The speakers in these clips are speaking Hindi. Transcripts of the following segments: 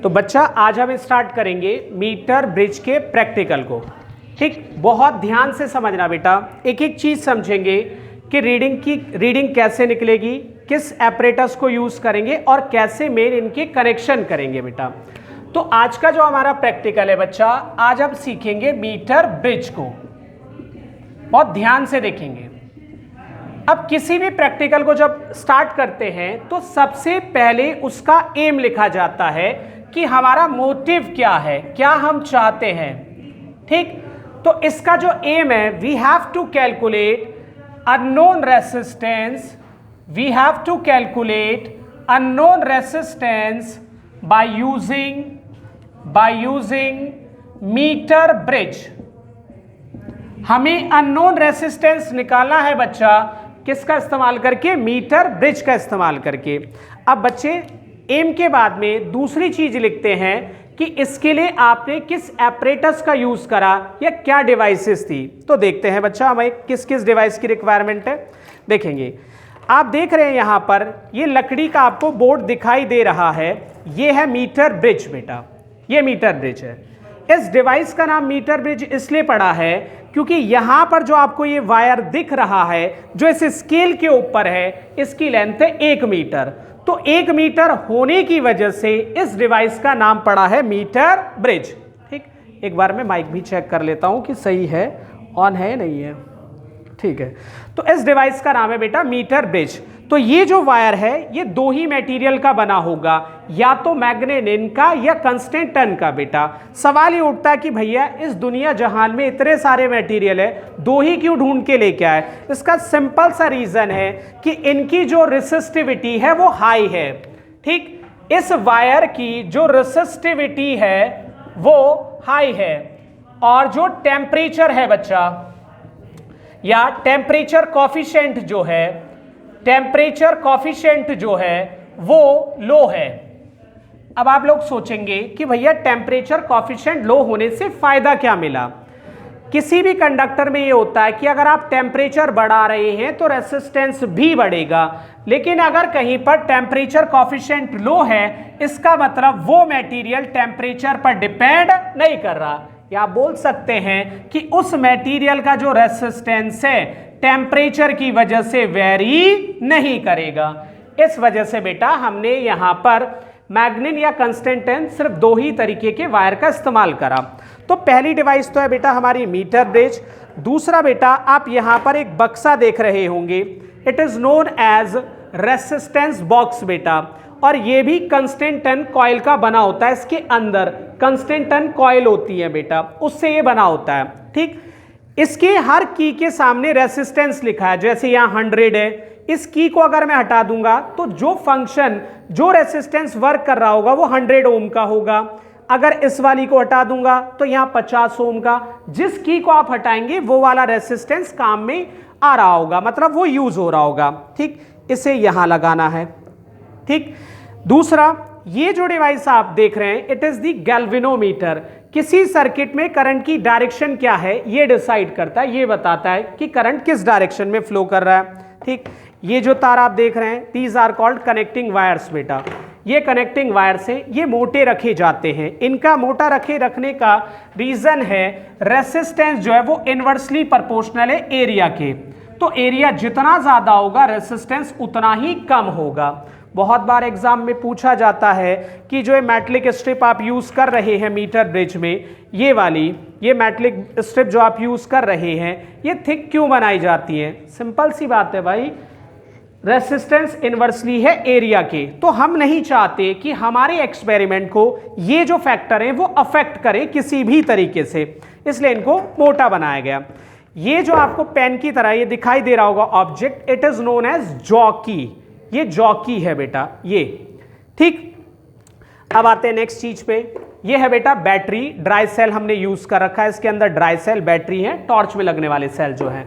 तो बच्चा आज हम स्टार्ट करेंगे मीटर ब्रिज के प्रैक्टिकल को। ठीक, बहुत ध्यान से समझना बेटा, एक एक चीज समझेंगे कि रीडिंग कैसे निकलेगी, किस एपरेटस को यूज करेंगे और कैसे मेन इनके कनेक्शन करेंगे बेटा। तो आज का जो हमारा प्रैक्टिकल है बच्चा, आज हम सीखेंगे मीटर ब्रिज को। बहुत ध्यान से देखेंगे। अब किसी भी प्रैक्टिकल को जब स्टार्ट करते हैं तो सबसे पहले उसका एम लिखा जाता है कि हमारा मोटिव क्या है, क्या हम चाहते हैं। ठीक, तो इसका जो एम है, we have to calculate unknown resistance, we have to calculate unknown resistance by using meter bridge. हमें अननोन रेसिस्टेंस निकालना है बच्चा, किसका इस्तेमाल करके? मीटर ब्रिज का इस्तेमाल करके। अब बच्चे एम के बाद में दूसरी चीज लिखते हैं कि इसके लिए आपने किस एपरेटस का यूज करा या क्या डिवाइसेस थी। तो देखते हैं बच्चा हमें किस किस डिवाइस की रिक्वायरमेंट है। देखेंगे, आप देख रहे हैं यहां पर ये लकड़ी का आपको बोर्ड दिखाई दे रहा है, ये है मीटर ब्रिज बेटा, ये मीटर ब्रिज है। इस डिवाइस का नाम मीटर ब्रिज इसलिए पड़ा है क्योंकि यहां पर जो आपको ये वायर दिख रहा है जो इस स्केल के ऊपर है, इसकी लेंथ है 1 मीटर। तो 1 मीटर होने की वजह से इस डिवाइस का नाम पड़ा है मीटर ब्रिज। ठीक, एक बार मैं माइक भी चेक कर लेता हूं कि सही है, ऑन है नहीं है। ठीक है, तो इस डिवाइस का नाम है बेटा मीटर ब्रिज। तो ये जो वायर है ये दो ही मटेरियल का बना होगा, या तो मैग्नेनिन का या कंस्टेंटन का बेटा। सवाल ये उठता है कि भैया इस दुनिया जहान में इतने सारे मटेरियल है, दो ही क्यों ढूंढ के लेके आए? इसका सिंपल सा रीजन है कि इनकी जो रेसिस्टिविटी है वो हाई है। ठीक, इस वायर की जो रेसिस्टिविटी है वो हाई है और जो टेम्परेचर है बच्चा, या टेम्परेचर कॉफिशिएंट जो है, टेम्परेचर कॉफिशिएंट जो है वो लो है। अब आप लोग सोचेंगे कि भैया टेम्परेचर कॉफिशिएंट लो होने से फायदा क्या मिला? किसी भी कंडक्टर में ये होता है कि अगर आप टेम्परेचर बढ़ा रहे हैं तो रेसिस्टेंस भी बढ़ेगा, लेकिन अगर कहीं पर टेम्परेचर कॉफिशिएंट लो है, इसका मतलब वो मटेरियल टेम्परेचर पर डिपेंड नहीं कर रहा, या बोल सकते हैं कि उस मटेरियल का जो रेसिस्टेंस है टेम्परेचर की वजह से वेरी नहीं करेगा। इस वजह से बेटा हमने यहां पर मैग्नेन या कंस्टेंटन सिर्फ दो ही तरीके के वायर का इस्तेमाल करा। तो पहली डिवाइस तो है बेटा हमारी मीटर ब्रिज। दूसरा बेटा आप यहां पर एक बक्सा देख रहे होंगे, it is known as resistance box बेटा, और ये भी कंस्टेंटन कॉइल का बना होता है। इसके अंदर कंस्टेंटन कॉइल होती है बेटा, उससे ये बना होता है। ठीक, इसके हर की के सामने रेसिस्टेंस लिखा है, जैसे यहाँ 100 है। इस की को अगर मैं हटा दूंगा तो जो फंक्शन, जो रेसिस्टेंस वर्क कर रहा होगा वो 100 ओम का होगा। अगर इस वाली को हटा दूंगा तो यहाँ 50 ओम का। जिस की को आप हटाएंगे वो वाला रेसिस्टेंस काम में आ रहा होगा, मतलब वो यूज हो रहा होगा। ठीक, इसे यहां लगाना है। ठीक, दूसरा ये जो डिवाइस आप देख रहे हैं, इट इज द गैल्वेनोमीटर। किसी सर्किट में करंट की डायरेक्शन क्या है ये डिसाइड करता है, ये बताता है कि करंट किस डायरेक्शन में फ्लो कर रहा है। ठीक, ये जो तार आप देख रहे हैं, these are called connecting wires बेटा। ये कनेक्टिंग वायर्स हैं, ये मोटे रखे जाते हैं। इनका मोटा रखने का रीजन है रेसिस्टेंस जो है वो इनवर्सली प्रोपोर्शनल है एरिया के। तो एरिया जितना ज्यादा होगा रेसिस्टेंस उतना ही कम होगा। बहुत बार एग्जाम में पूछा जाता है कि जो ये मेटलिक स्ट्रिप आप यूज कर रहे हैं मीटर ब्रिज में, ये वाली, ये मेटलिक स्ट्रिप जो आप यूज कर रहे हैं, ये थिक क्यों बनाई जाती है? सिंपल सी बात है भाई, रेसिस्टेंस इनवर्सली है एरिया के। तो हम नहीं चाहते कि हमारे एक्सपेरिमेंट को ये जो फैक्टर है वो अफेक्ट करे किसी भी तरीके से, इसलिए इनको मोटा बनाया गया। ये जो आपको पेन की तरह ये दिखाई दे रहा होगा object, it is known as jockey. ये जॉकी है बेटा ये। ठीक, अब आते हैं नेक्स्ट चीज पे। ये है बेटा बैटरी। ड्राई सेल हमने यूज कर रखा है, इसके अंदर ड्राई सेल बैटरी है, टॉर्च में लगने वाले सेल जो है।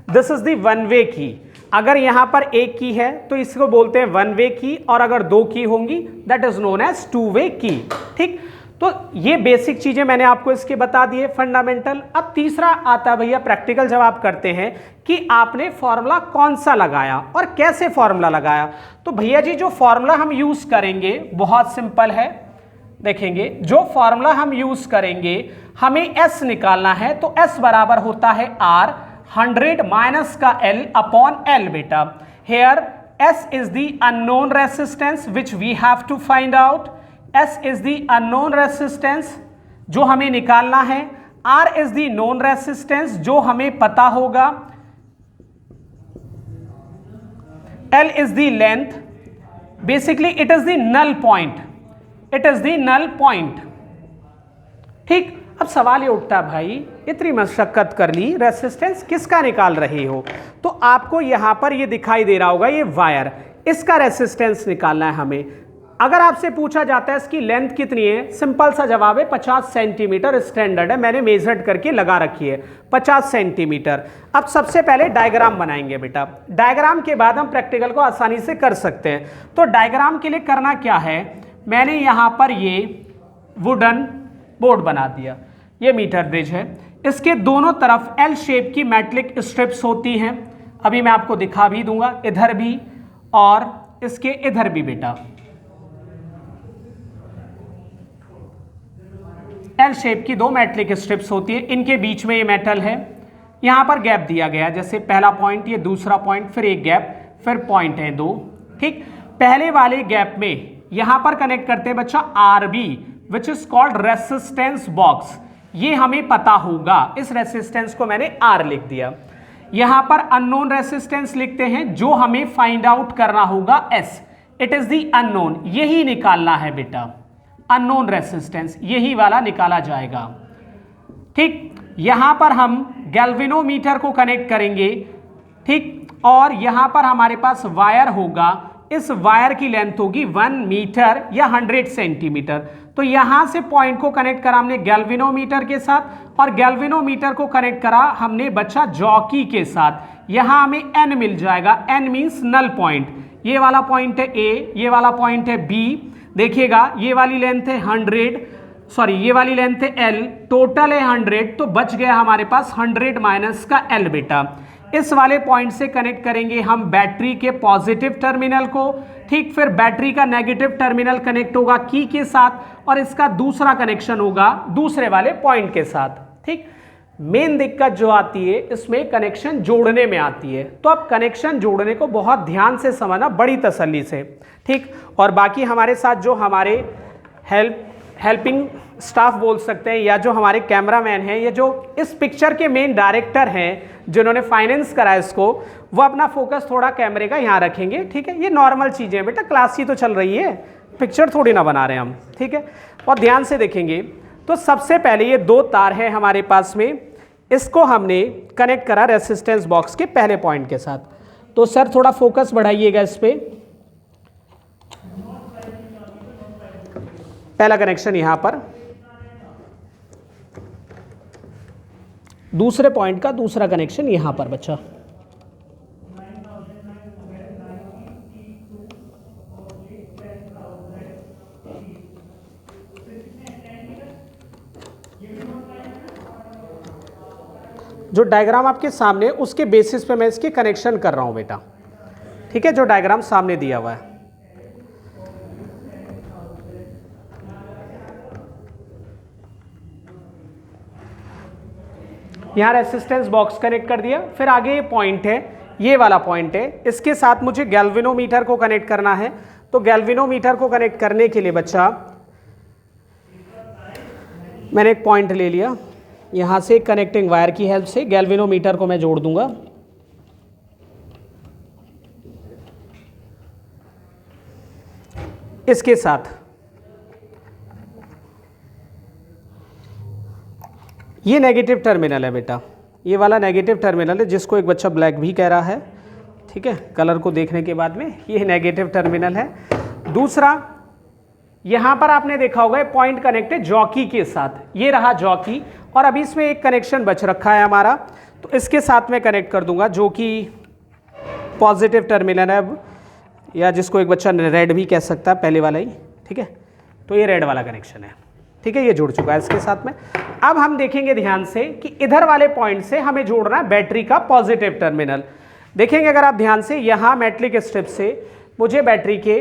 This is the one way की। अगर यहां पर एक की है तो इसको बोलते हैं वन वे की, और अगर दो की होंगी that is known as two way key. ठीक, तो ये बेसिक चीजें मैंने आपको इसके बता दिए, फंडामेंटल। अब तीसरा आता है भैया प्रैक्टिकल, जब आप करते हैं कि आपने फॉर्मूला कौन सा लगाया और कैसे फॉर्मूला लगाया। तो भैया जी जो फॉर्मूला हम यूज करेंगे बहुत सिंपल है, देखेंगे जो फॉर्मूला हम यूज करेंगे, हमें S निकालना है, तो S बराबर होता है R 100 माइनस का L अपॉन L बेटा। Here S is the unknown resistance which we have to find out. S is the unknown resistance जो हमें निकालना है, R is the known resistance जो हमें पता होगा, L is the length, basically it is the null point, it is the null point. ठीक, अब सवाल ये उठता है भाई इतनी मशक्कत कर ली, रेसिस्टेंस किसका निकाल रहे हो, तो आपको यहां पर ये दिखाई दे रहा होगा ये वायर, इसका रेसिस्टेंस निकालना है हमें। अगर आपसे पूछा जाता है इसकी लेंथ कितनी है, सिंपल सा जवाब है 50 सेंटीमीटर स्टैंडर्ड है, मैंने मेजर्ड करके लगा रखी है 50 सेंटीमीटर। अब सबसे पहले डायग्राम बनाएंगे बेटा, डायग्राम के बाद हम प्रैक्टिकल को आसानी से कर सकते हैं। तो डायग्राम के लिए करना क्या है, मैंने यहां पर ये वुडन बोर्ड बना दिया, ये मीटर ब्रिज है, इसके दोनों तरफ एल शेप की मेटलिक स्ट्रिप्स होती हैं, अभी मैं आपको दिखा भी दूंगा, इधर भी और इसके इधर भी बेटा एल शेप की दो मेटलिक स्ट्रिप्स होती है, इनके बीच में ये मेटल है, यहां पर गैप दिया गया, जैसे पहला पॉइंट, ये दूसरा पॉइंट, फिर एक गैप, फिर पॉइंट है दो। ठीक, पहले वाले गैप में यहां पर कनेक्ट करते हैं बच्चा R B which is called resistance box, ये हमें पता होगा, इस रेसिस्टेंस को मैंने आर लिख दिया। यहां पर अननोन रेसिस्टेंस लिखते हैं जो हमें फाइंड आउट करना होगा S, it is the unknown, यही निकालना है बेटा, अननोन रेसिस्टेंस यही वाला निकाला जाएगा। ठीक, यहां पर हम गैल्वेनोमीटर को कनेक्ट करेंगे, ठीक, और यहां पर हमारे पास वायर होगा, इस वायर की लेंथ होगी 1 मीटर या 100 सेंटीमीटर। तो यहां से पॉइंट को कनेक्ट करा हमने गैल्वेनोमीटर के साथ, और गैल्वेनोमीटर को कनेक्ट करा हमने बच्चा जॉकी के साथ, यहां हमें N मिल जाएगा, N मींस नल पॉइंट, ये वाला पॉइंट है A, ये वाला पॉइंट है B, देखिएगा ये वाली लेंथ है 100, सॉरी ये वाली लेंथ है L, टोटल है 100, तो बच गया हमारे पास 100 माइनस का L बेटा। इस वाले पॉइंट से कनेक्ट करेंगे हम बैटरी के पॉजिटिव टर्मिनल को, ठीक, फिर बैटरी का नेगेटिव टर्मिनल कनेक्ट होगा की के साथ, और इसका दूसरा कनेक्शन होगा दूसरे वाले पॉइंट के साथ। ठीक, मेन दिक्कत जो आती है इसमें कनेक्शन जोड़ने में आती है, तो अब कनेक्शन जोड़ने को बहुत ध्यान से समझना, बड़ी तसल्ली से। ठीक, और बाकी हमारे साथ जो हमारे हेल्पिंग स्टाफ बोल सकते हैं, या जो हमारे कैमरामैन हैं, या जो इस पिक्चर के मेन डायरेक्टर हैं जिन्होंने फाइनेंस करा इसको, वो अपना फोकस थोड़ा कैमरे का यहाँ रखेंगे। ठीक है, ये नॉर्मल चीज़ें हैं बेटा, क्लास ही तो चल रही है, पिक्चर थोड़ी ना बना रहे हैं हम। ठीक है, और ध्यान से देखेंगे। तो सबसे पहले ये दो तार है हमारे पास में, इसको हमने कनेक्ट करा रेसिस्टेंस बॉक्स के पहले पॉइंट के साथ। तो सर थोड़ा फोकस बढ़ाइएगा इस पे, पहला कनेक्शन यहां पर, दूसरे पॉइंट का दूसरा कनेक्शन यहां पर बच्चा। जो डायग्राम आपके सामने, उसके बेसिस पे मैं इसके कनेक्शन कर रहा हूं बेटा। ठीक है, जो डायग्राम सामने दिया हुआ है, यहां रेसिस्टेंस बॉक्स कनेक्ट कर दिया, फिर आगे ये पॉइंट है, ये वाला पॉइंट है, इसके साथ मुझे गैल्वेनोमीटर को कनेक्ट करना है। तो गैल्वेनोमीटर को कनेक्ट करने के लिए बच्चा मैंने एक पॉइंट ले लिया, यहां से कनेक्टिंग वायर की हेल्प से गैल्वेनोमीटर को मैं जोड़ दूंगा। इसके साथ ये नेगेटिव टर्मिनल है बेटा, ये वाला नेगेटिव टर्मिनल है, जिसको एक बच्चा ब्लैक भी कह रहा है। ठीक है, कलर को देखने के बाद में ये नेगेटिव टर्मिनल है। दूसरा, यहां पर आपने देखा होगा पॉइंट कनेक्ट है जॉकी के साथ, ये रहा जॉकी, और अभी इसमें एक कनेक्शन बच रखा है हमारा, तो इसके साथ में कनेक्ट कर दूंगा, जो कि पॉजिटिव टर्मिनल है, या जिसको एक बच्चा रेड भी कह सकता है, पहले वाला ही। ठीक है, तो ये रेड वाला कनेक्शन है। ठीक है, ये जुड़ चुका है इसके साथ में। अब हम देखेंगे ध्यान से कि इधर वाले पॉइंट से हमें जोड़ना है बैटरी का पॉजिटिव टर्मिनल। देखेंगे अगर आप ध्यान से, यहां मेटलिक स्ट्रिप से मुझे बैटरी के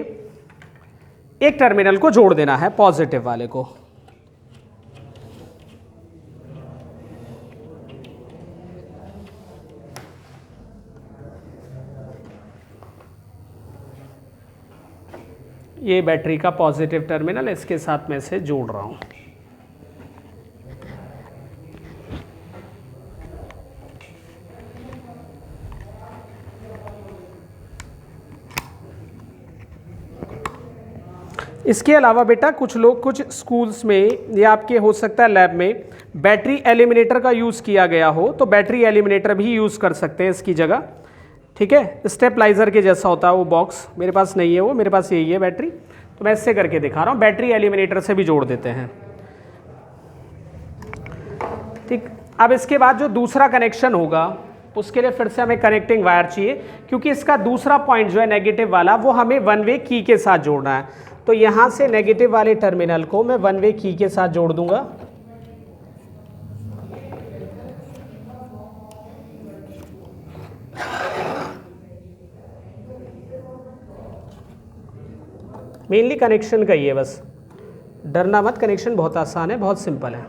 एक टर्मिनल को जोड़ देना है, पॉजिटिव वाले को। ये बैटरी का पॉजिटिव टर्मिनल, इसके साथ मैं इसे जोड़ रहा हूं। इसके अलावा बेटा कुछ लोग कुछ स्कूल्स में या आपके हो सकता है लैब में बैटरी एलिमिनेटर का यूज़ किया गया हो, तो बैटरी एलिमिनेटर भी यूज़ कर सकते हैं इसकी जगह। ठीक है, स्टेपलाइजर के जैसा होता है वो बॉक्स, मेरे पास नहीं है वो, मेरे पास यही है बैटरी, तो मैं इससे करके दिखा रहा हूँ। बैटरी एलिमिनेटर से भी जोड़ देते हैं। ठीक, अब इसके बाद जो दूसरा कनेक्शन होगा उसके लिए फिर से हमें कनेक्टिंग वायर चाहिए, क्योंकि इसका दूसरा पॉइंट जो है नेगेटिव वाला वो हमें वन वे की के साथ जोड़ना है। तो यहाँ से नेगेटिव वाले टर्मिनल को मैं वन वे की के साथ जोड़ दूंगा। मेनली कनेक्शन का ही है, बस डरना मत, कनेक्शन बहुत आसान है, बहुत सिंपल है।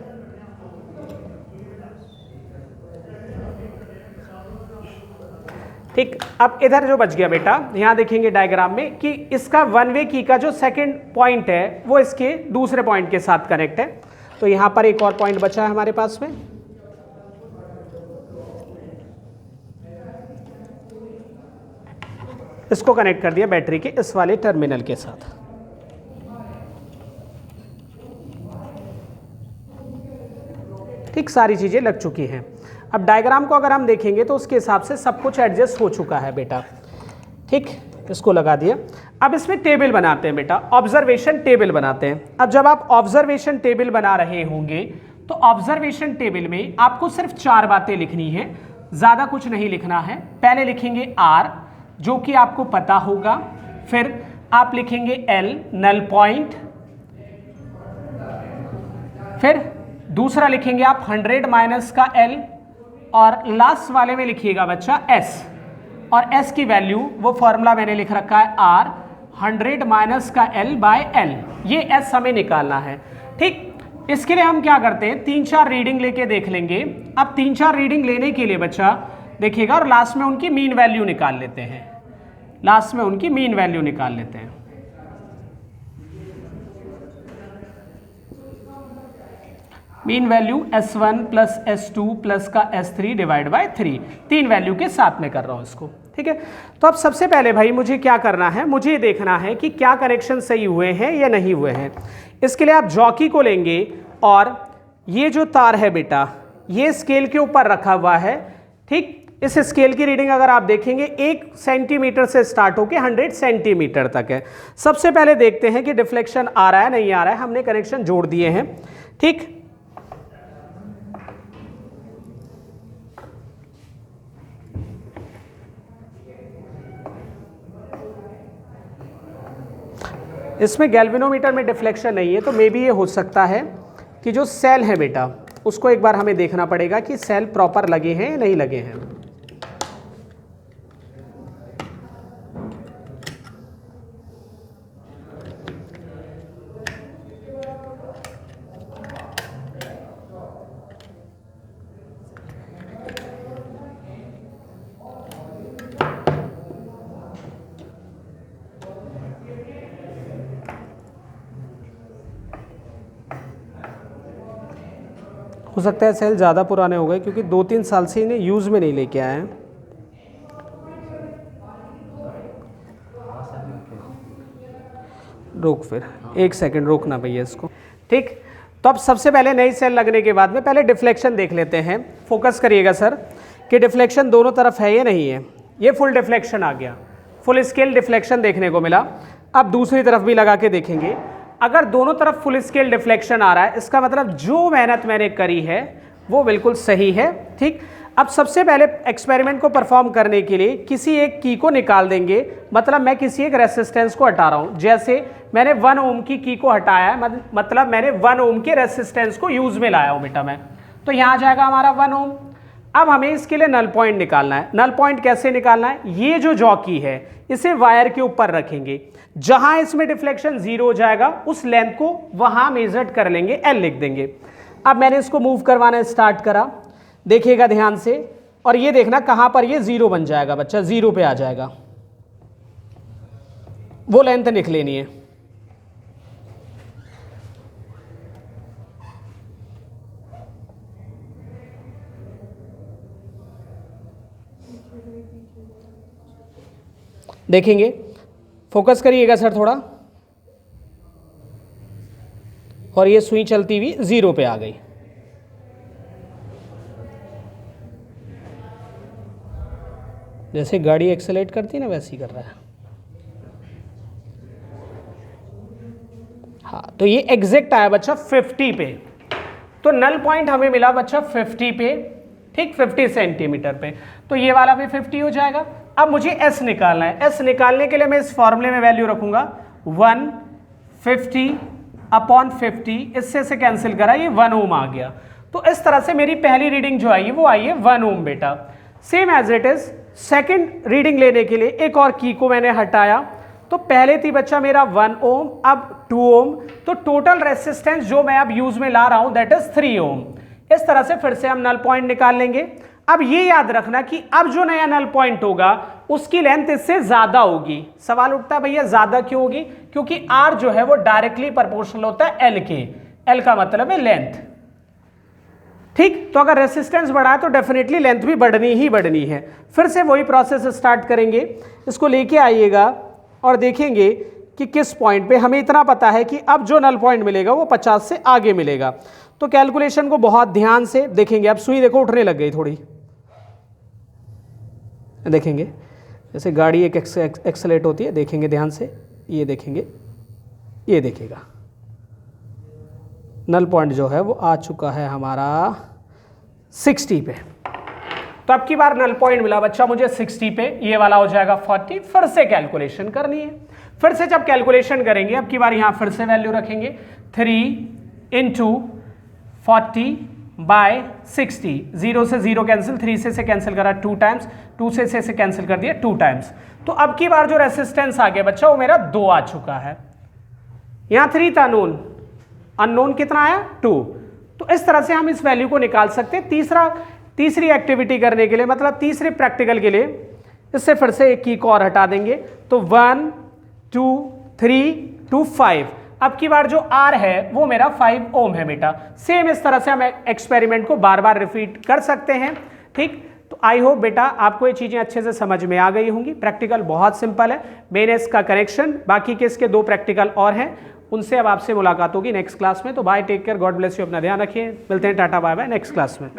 ठीक, अब इधर जो बच गया बेटा, यहाँ देखेंगे डायग्राम में कि इसका वन वे की का जो सेकंड पॉइंट है वो इसके दूसरे पॉइंट के साथ कनेक्ट है। तो यहाँ पर एक और पॉइंट बचा है हमारे पास में, इसको कनेक्ट कर दिया बैटरी के इस वाले टर्मिनल के साथ। ठीक, सारी चीजें लग चुकी हैं। अब डायग्राम को अगर हम देखेंगे तो उसके हिसाब से सब कुछ एडजस्ट हो चुका है बेटा। ठीक, इसको लगा दिया। अब इसमें टेबल बनाते हैं बेटा, ऑब्जर्वेशन टेबल बनाते हैं। अब जब आप ऑब्जर्वेशन टेबल बना रहे होंगे तो ऑब्जर्वेशन टेबल में आपको सिर्फ 4 बातें लिखनी है, ज़्यादा कुछ नहीं लिखना है। पहले लिखेंगे R, जो कि आपको पता होगा, फिर आप लिखेंगे L, नल पॉइंट, फिर दूसरा लिखेंगे आप 100 माइनस का L, और लास्ट वाले में लिखिएगा बच्चा S, और S की वैल्यू वो फॉर्मूला मैंने लिख रखा है R 100 माइनस का L बाय L, ये S हमें निकालना है। ठीक, इसके लिए हम क्या करते हैं, 3-4 रीडिंग लेके देख लेंगे। अब 3-4 रीडिंग लेने के लिए बच्चा देखिएगा और लास्ट में उनकी मीन वैल्यू निकाल लेते हैं, लास्ट में उनकी मीन वैल्यू निकाल लेते हैं। Mean value S1 plus S2 plus का S3 डिवाइड बाय 3, 3 वैल्यू के साथ में कर रहा हूं इसको। ठीक है, तो अब सबसे पहले भाई मुझे क्या करना है, मुझे देखना है कि क्या कनेक्शन सही हुए हैं या नहीं हुए हैं। इसके लिए आप जॉकी को लेंगे और ये जो तार है बेटा ये स्केल के ऊपर रखा हुआ है। ठीक, इस स्केल की रीडिंग अगर आप देखेंगे 1 सेंटीमीटर से स्टार्ट होकर 100 सेंटीमीटर तक है। सबसे पहले देखते हैं कि डिफ्लेक्शन आ रहा है नहीं आ रहा है, हमने कनेक्शन जोड़ दिए हैं। ठीक, इसमें गैल्वेनोमीटर में डिफ्लेक्शन नहीं है, तो मे बी ये हो सकता है कि जो सेल है बेटा उसको एक बार हमें देखना पड़ेगा कि सेल प्रॉपर लगे हैं या नहीं लगे हैं। हो सकता है सेल ज़्यादा पुराने हो गए क्योंकि 2-3 साल से इन्हें यूज़ में नहीं लेके आए हैं। रोक, फिर 1 सेकंड रोकना भैया इसको। ठीक, तो अब सबसे पहले नई सेल लगने के बाद में पहले डिफ्लेक्शन देख लेते हैं। फोकस करिएगा सर कि डिफ्लेक्शन दोनों तरफ है या नहीं है। ये फुल डिफ्लेक्शन आ गया, फुल स्केल डिफ्लेक्शन देखने को मिला। अब दूसरी तरफ भी लगा के देखेंगे, अगर दोनों तरफ फुल स्केल डिफ्लेक्शन आ रहा है इसका मतलब जो मेहनत मैंने करी है वो बिल्कुल सही है। ठीक, अब सबसे पहले एक्सपेरिमेंट को परफॉर्म करने के लिए किसी एक की को निकाल देंगे, मतलब मैं किसी एक रेसिस्टेंस को हटा रहा हूं। जैसे मैंने 1 ओम की को हटाया है, मतलब मैंने 1 ओम के रेसिस्टेंस को यूज में लाया हूं बेटा मैं, तो यहाँ आ जाएगा हमारा 1 ओम। अब हमें इसके लिए नल पॉइंट निकालना है। नल पॉइंट कैसे निकालना है? ये जो जॉकी है इसे वायर के ऊपर रखेंगे, जहां इसमें डिफ्लेक्शन 0 हो जाएगा उस लेंथ को वहां मेजर कर लेंगे, L लिख देंगे। अब मैंने इसको मूव करवाना स्टार्ट करा, देखिएगा ध्यान से, और ये देखना कहां पर ये 0 बन जाएगा बच्चा, 0 पे आ जाएगा, वो लेंथ लिख लेनी है। देखेंगे, फोकस करिएगा सर थोड़ा, और ये सुई चलती हुई 0 पे आ गई। जैसे गाड़ी एक्सेलेरेट करती है ना वैसे ही कर रहा है। हाँ, तो ये एग्जैक्ट आया बच्चा 50 पे। तो नल पॉइंट हमें मिला बच्चा 50 पे, ठीक, 50 सेंटीमीटर पे। तो ये वाला भी 50 हो जाएगा। अब मुझे एस निकालना है। एस निकालने के लिए मैं इस फॉर्मूले में वैल्यू रखूंगा 150/50, इससे से कैंसिल करा, ये 1 ओम आ गया। तो इस तरह से मेरी पहली रीडिंग जो आई है वो आई है 1 ओम बेटा। Same as it is second reading लेने के लिए एक और की को मैंने हटाया, तो पहले थी बच्चा मेरा 1 ओम, अब 2 ओम, तो टोटल रेसिस्टेंस जो मैं अब यूज में ला रहा हूं दैट इज 3 ओम। इस तरह से फिर से हम नल पॉइंट निकाल लेंगे। अब ये याद रखना कि अब जो नया नल पॉइंट होगा उसकी लेंथ इससे ज्यादा होगी। सवाल उठता है भैया ज्यादा क्यों होगी? क्योंकि R जो है वो डायरेक्टली प्रोपोर्शनल होता है L के। L का मतलब है लेंथ, ठीक। तो अगर रेसिस्टेंस बढ़ा है तो डेफिनेटली लेंथ भी बढ़नी ही बढ़नी है। फिर से वही प्रोसेस स्टार्ट करेंगे, इसको लेके आइएगा और देखेंगे कि किस पॉइंट पे। हमें इतना पता है कि अब जो नल पॉइंट मिलेगा वो 50 से आगे मिलेगा। तो कैलकुलेशन को बहुत ध्यान से देखेंगे। अब सुई देखो उठने लग गई थोड़ी, देखेंगे जैसे गाड़ी एक एक्सेलेरेट होती है, देखेंगे ध्यान से, ये देखेंगे, ये देखिएगा नल पॉइंट जो है वो आ चुका है हमारा 60 पे। तो अब की बार नल पॉइंट मिला बच्चा मुझे 60 पे, ये वाला हो जाएगा 40। फिर से कैलकुलेशन करनी है। फिर से जब कैलकुलेशन करेंगे अब की बार यहां फिर से वैल्यू रखेंगे 3 × 40/60, 0 से 0 कैंसिल, 3 से कैंसिल करा 2 टाइम्स, 2 से कैंसिल कर दिया 2 टाइम्स। तो अब की बार जो रेसिस्टेंस आ गया बच्चा वो मेरा 2 आ चुका है। यहां 3 था अननोन, अननोन कितना आया 2। तो इस तरह से हम इस वैल्यू को निकाल सकते हैं। तीसरी एक्टिविटी करने के लिए, मतलब तीसरे प्रैक्टिकल के लिए, इससे फिर से एक की को और हटा देंगे। तो 1 2 3 2 5। अब की बार जो R है वो मेरा 5 ओम है बेटा। सेम इस तरह से हम एक्सपेरिमेंट को बार बार रिपीट कर सकते हैं, ठीक। तो आई होप बेटा आपको ये चीजें अच्छे से समझ में आ गई होंगी। प्रैक्टिकल बहुत सिंपल है, मेन इसका कनेक्शन, बाकी के इसके 2 प्रैक्टिकल और हैं, उनसे अब आपसे मुलाकात होगी नेक्स्ट क्लास में। तो bye, take care, God bless you, अपना ध्यान रखिए, मिलते हैं, tata bye bye next class में।